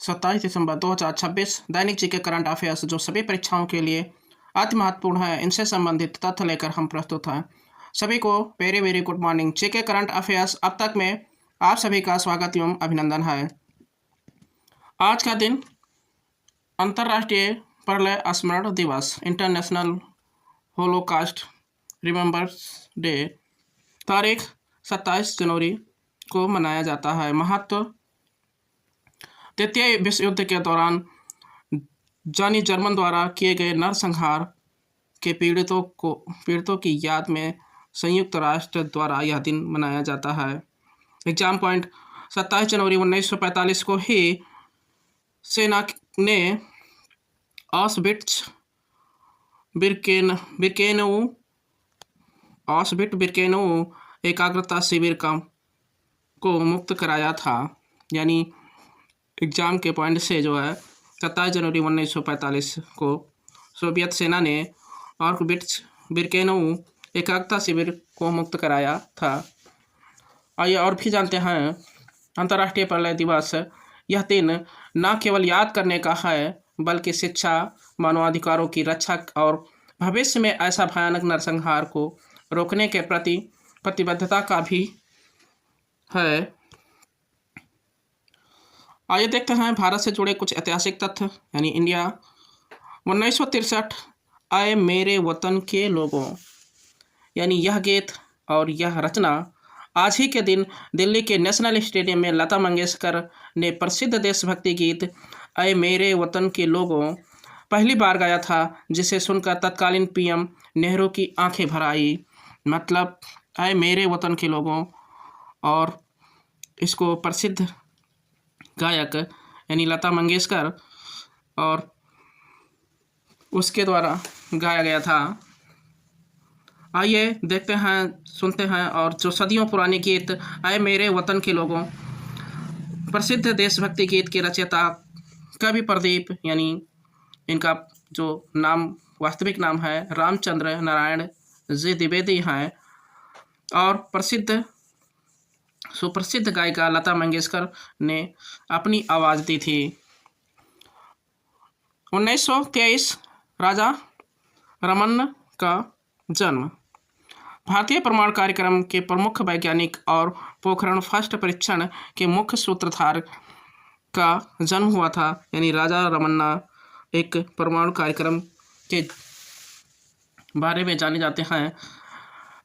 27 दिसंबर 2026 दैनिक GK current affairs जो सभी परीक्षाओं के लिए अति महत्वपूर्ण है, इनसे संबंधित तथ्य लेकर हम प्रस्तुत हैं। सभी को very very good morning. GK current affairs अब तक में आप सभी का स्वागत एवं अभिनंदन है। आज का दिन अंतर्राष्ट्रीय प्रलय स्मरण दिवस, इंटरनेशनल होलोकास्ट रिमेम्बर्स डे, तारीख 27 जनवरी को मनाया जाता है। महत्व: द्वितीय विश्व युद्ध के दौरान जानी जर्मन द्वारा किए गए नरसंहार के पीड़ितों की याद में संयुक्त राष्ट्र द्वारा यह दिन मनाया जाता है। एग्जाम पॉइंट: 27 जनवरी 1945 को ही सेना ने ऑसविट्ज बिरकेनऊ एकाग्रता शिविर को मुक्त कराया था। यानी एग्जाम के पॉइंट से जो है 27 जनवरी 1945 को सोवियत सेना ने ऑसविट्ज बिरकेनऊ एकाग्रता शिविर को मुक्त कराया था। आइए और भी जानते हैं अंतर्राष्ट्रीय प्रलय दिवस। यह दिन न केवल याद करने का है बल्कि शिक्षा, मानवाधिकारों की रक्षा और भविष्य में ऐसा भयानक नरसंहार को रोकने के प्रति प्रतिबद्धता का भी है। आइए देखते हैं भारत से जुड़े कुछ ऐतिहासिक तथ्य। यानी इंडिया 1963 आए मेरे वतन के लोगों, यानी यह गीत और यह रचना आज ही के दिन दिल्ली के नेशनल स्टेडियम में लता मंगेशकर ने प्रसिद्ध देशभक्ति गीत आए मेरे वतन के लोगों पहली बार गाया था, जिसे सुनकर तत्कालीन पीएम नेहरू की आंखें भर आई। मतलब आए मेरे वतन के लोगों, और इसको प्रसिद्ध गायक यानी लता मंगेशकर और उसके द्वारा गाया गया था। आइए देखते हैं, सुनते हैं। और जो सदियों पुरानी गीत आए मेरे वतन के लोगों, प्रसिद्ध देशभक्ति गीत के रचयिता कवि प्रदीप, यानी इनका जो नाम वास्तविक नाम है रामचंद्र नारायण जी द्विवेदी हैं, और सुप्रसिद्ध गायिका लता मंगेशकर ने अपनी आवाज़ दी थी। 1923 राजा रमन का जन्म। भारतीय परमाणु कार्यक्रम के प्रमुख वैज्ञानिक और पोखरण फर्स्ट परीक्षण के मुख्य सूत्रधार का जन्म हुआ था। यानी राजा रमन्ना एक परमाणु कार्यक्रम के बारे में जाने जाते हैं।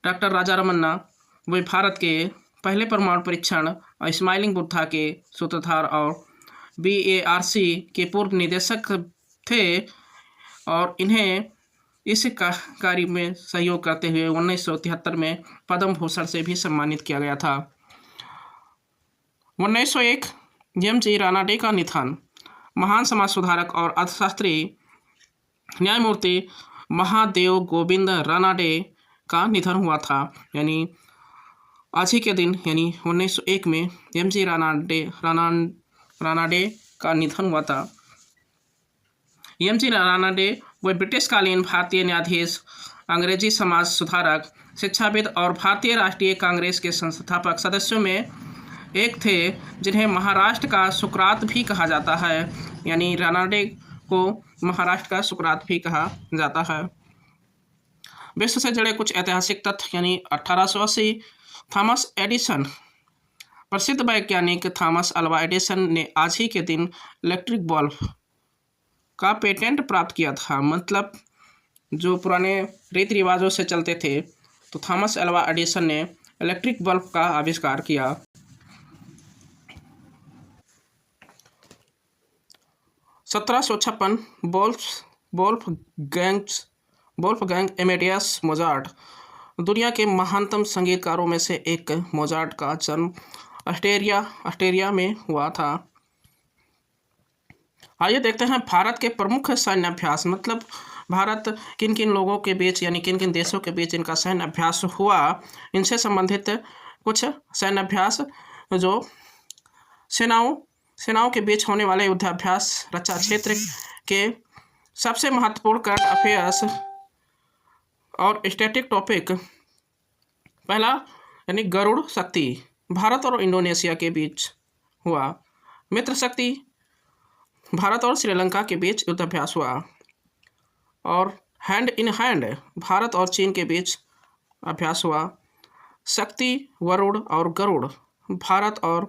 डॉक्टर राजा रमन्ना वे भारत के पहले परमाणु परीक्षण स्माइलिंग बुद्धा के सूत्रधार और BARC के पूर्व निदेशक थे, और इन्हें इस कार्य में सहयोग करते हुए 1973 में पद्म भूषण से भी सम्मानित किया गया था। 1901 MG रानाडे का निधन। महान समाज सुधारक और अर्थशास्त्री न्यायमूर्ति महादेव गोविंद रानाडे का निधन हुआ था। यानी आज ही के दिन यानी 1901 में MG रानाडे का निधन हुआ था। MG रानाडे वे ब्रिटिशकालीन भारतीय न्यायाधीश, अंग्रेजी समाज सुधारक, शिक्षाविद और भारतीय राष्ट्रीय कांग्रेस के संस्थापक सदस्यों में एक थे, जिन्हें महाराष्ट्र का सुकरात भी कहा जाता है। यानी रानाडे को महाराष्ट्र का सुकरात भी कहा जाता है। विश्व से जुड़े कुछ ऐतिहासिक तथ्य। यानी 1880 थॉमस एडिसन, प्रसिद्ध वैज्ञानिक थॉमस अल्वा एडिसन ने आज ही के दिन इलेक्ट्रिक बल्ब का पेटेंट प्राप्त किया था। मतलब जो पुराने रीति रिवाजों से चलते थे, तो थॉमस अल्वा एडिसन ने इलेक्ट्रिक बल्ब का आविष्कार किया। 1756 वोल्फगैंग एमेडियस मोजार्ट, दुनिया के महानतम संगीतकारों में से एक मोजार्ट का जन्म ऑस्ट्रिया में हुआ था। आइए देखते हैं भारत के प्रमुख सैन्य अभ्यास। मतलब भारत किन किन लोगों के बीच यानी किन किन देशों के बीच इनका सैन्य अभ्यास हुआ, इनसे संबंधित कुछ सैन्य अभ्यास जो सेनाओं के बीच होने वाले युद्धाभ्यास, रक्षा क्षेत्र के सबसे महत्वपूर्ण करंट अफेयर्स और स्टैटिक टॉपिक। पहला यानी गरुड़ शक्ति, भारत और इंडोनेशिया के बीच हुआ। मित्र शक्ति भारत और श्रीलंका के बीच युद्धाभ्यास हुआ। और हैंड इन हैंड भारत और चीन के बीच अभ्यास हुआ। शक्ति, वरुण और गरुड़ भारत और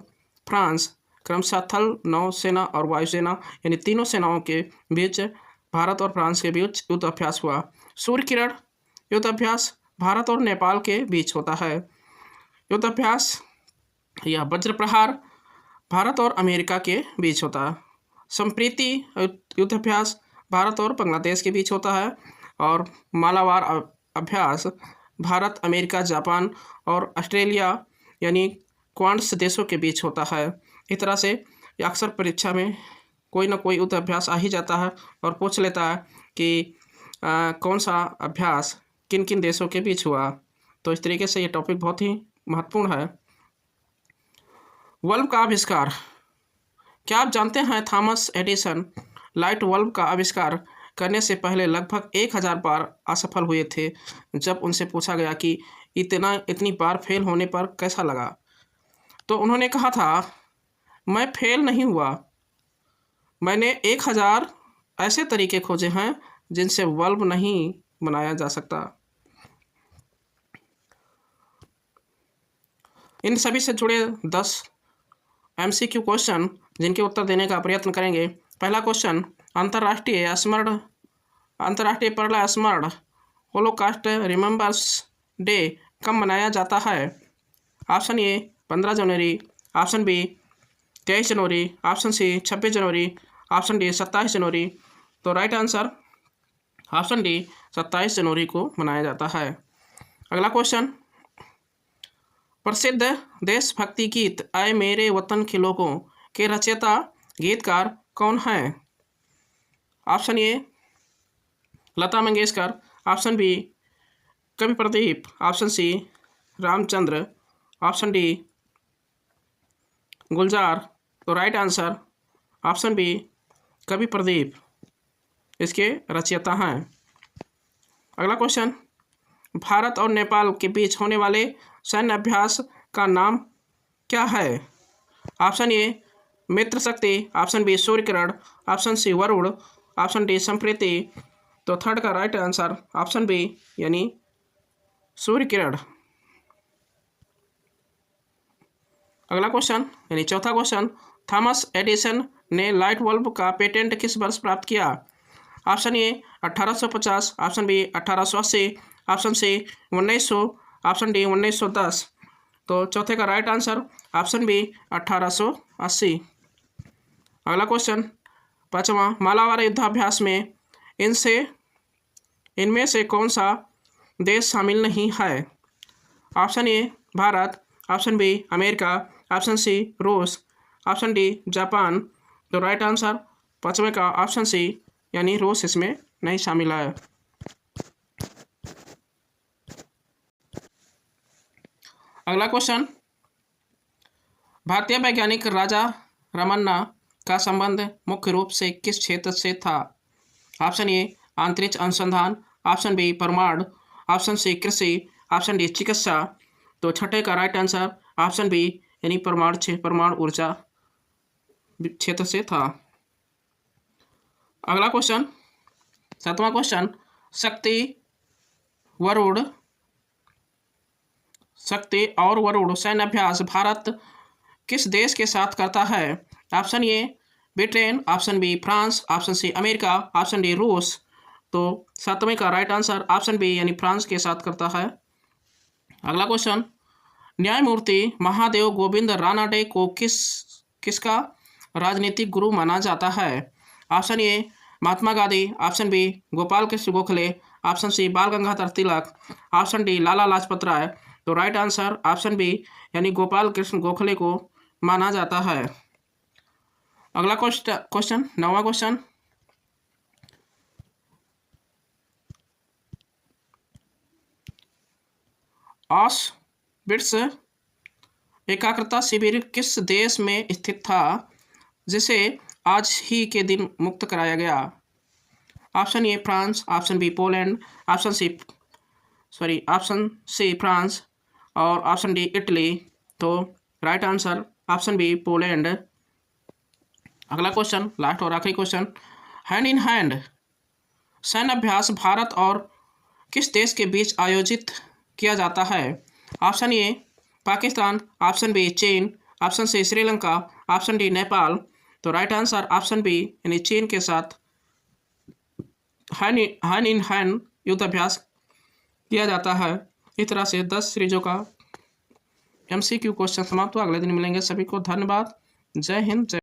फ्रांस क्रमशः थल, नौसेना और वायुसेना यानी तीनों सेनाओं के बीच भारत और फ्रांस के बीच युद्ध अभ्यास हुआ। सूर्य किरण युद्ध अभ्यास भारत और नेपाल के बीच होता है। युद्ध अभ्यास या वज्र प्रहार भारत और अमेरिका के बीच होता है। संप्रीति युद्ध अभ्यास भारत और बांग्लादेश के बीच होता है। और मालाबार अभ्यास भारत, अमेरिका, जापान और ऑस्ट्रेलिया यानी क्वाड्स देशों के बीच होता है। इस तरह से अक्सर परीक्षा में कोई ना कोई युद्ध अभ्यास आ ही जाता है और पूछ लेता है कि कौन सा अभ्यास किन किन देशों के बीच हुआ। तो इस तरीके से ये टॉपिक बहुत ही महत्वपूर्ण है। बल्ब का आविष्कार। क्या आप जानते हैं थॉमस एडिसन लाइट बल्ब का आविष्कार करने से पहले लगभग 1000 बार असफल हुए थे। जब उनसे पूछा गया कि इतनी बार फेल होने पर कैसा लगा, तो उन्होंने कहा था, मैं फेल नहीं हुआ, मैंने 1000 ऐसे तरीके खोजे हैं जिनसे बल्ब नहीं बनाया जा सकता। इन सभी से जुड़े 10 MCQ क्वेश्चन जिनके उत्तर देने का प्रयत्न करेंगे। पहला क्वेश्चन, अंतर्राष्ट्रीय पर्ल स्मरण होलोकास्ट रिमेम्बर्स डे कब मनाया जाता है? ऑप्शन ए 15 जनवरी, ऑप्शन बी 23 जनवरी, ऑप्शन सी 26 जनवरी, ऑप्शन डी 27 जनवरी। तो राइट आंसर ऑप्शन डी 27 जनवरी को मनाया जाता है। अगला क्वेश्चन, प्रसिद्ध देशभक्ति गीत आए मेरे वतन के लोगों के रचयिता गीतकार कौन हैं? Option A Lata Mangeshkar, option B Kavi Pradeep, option C Ramchandra, option D Gulzar. तो right answer option B Kavi Pradeep इसके रचयिता हैं। अगला क्वेश्चन, भारत और नेपाल के बीच होने वाले सैन्य अभ्यास का नाम क्या है? Option A Mitra Shakti, option B Surya Kiran, option C Varun, option D Sampriti. तो थर्ड का राइट आंसर ऑप्शन बी यानी सूर्य किरण। अगला क्वेश्चन यानी चौथा क्वेश्चन, थॉमस एडिसन ने लाइट बल्ब का पेटेंट किस वर्ष प्राप्त किया? Option A 1850, option B 1880, option C 1900, option D 1910। तो चौथे का राइट आंसर ऑप्शन बी 1880। अगला क्वेश्चन पांचवा, मालाबार युद्धाभ्यास में इनमें से कौन सा देश शामिल नहीं है? Option A Bharat, option B America, option C रूस, ऑप्शन डी जापान। तो राइट आंसर पांचवें का ऑप्शन सी यानी रूस इसमें नहीं शामिल है। अगला क्वेश्चन, भारतीय वैज्ञानिक राजा रमन्ना का संबंध मुख्य रूप से किस क्षेत्र से था? ऑप्शन ए अंतरिक्ष अनुसंधान, ऑप्शन बी परमाणु, ऑप्शन सी कृषि, ऑप्शन डी चिकित्सा। तो छठे का राइट आंसर ऑप्शन बी यानी परमाणु ऊर्जा क्षेत्र से था। अगला क्वेश्चन सातवां क्वेश्चन, शक्ति और वरुण सैन्य अभ्यास भारत किस देश के साथ करता है? Option A Britain, option B France, option C America, option D रूस। तो सातवें का राइट आंसर ऑप्शन बी यानी फ्रांस के साथ करता है। अगला क्वेश्चन, न्यायमूर्ति महादेव गोविंद रानाडे को किसका राजनीतिक गुरु माना जाता है? Option A Mahatma Gandhi, option B Gopal Krishna Gokhale, option C Bal Gangadhar Tilak, option D Lala Lajpat Rai. तो राइट आंसर ऑप्शन बी यानी गोपाल कृष्ण गोखले को माना जाता है। अगला क्वेश्चन नौवां क्वेश्चन, ऑशविट्ज एकाग्रता शिविर किस देश में स्थित था जिसे आज ही के दिन मुक्त कराया गया? Option A France, option B Poland, option C France और ऑप्शन डी इटली। तो right answer option B Poland. अगला क्वेश्चन, लास्ट और आखिरी क्वेश्चन, हैंड इन हैंड सैन्य अभ्यास भारत और किस देश के बीच आयोजित किया जाता है? ऑप्शन ए पाकिस्तान, ऑप्शन बी चीन, option C Sri Lanka, option D Nepal. तो राइट आंसर ऑप्शन बी यानी चीन के साथ हैंड इन हैंड युद्ध अभ्यास किया जाता है। इस तरह से 10 सीरीजों का MCQ क्वेश्चन समाप्त हुआ। अगले दिन मिलेंगे। सभी को धन्यवाद। जय हिंद, जय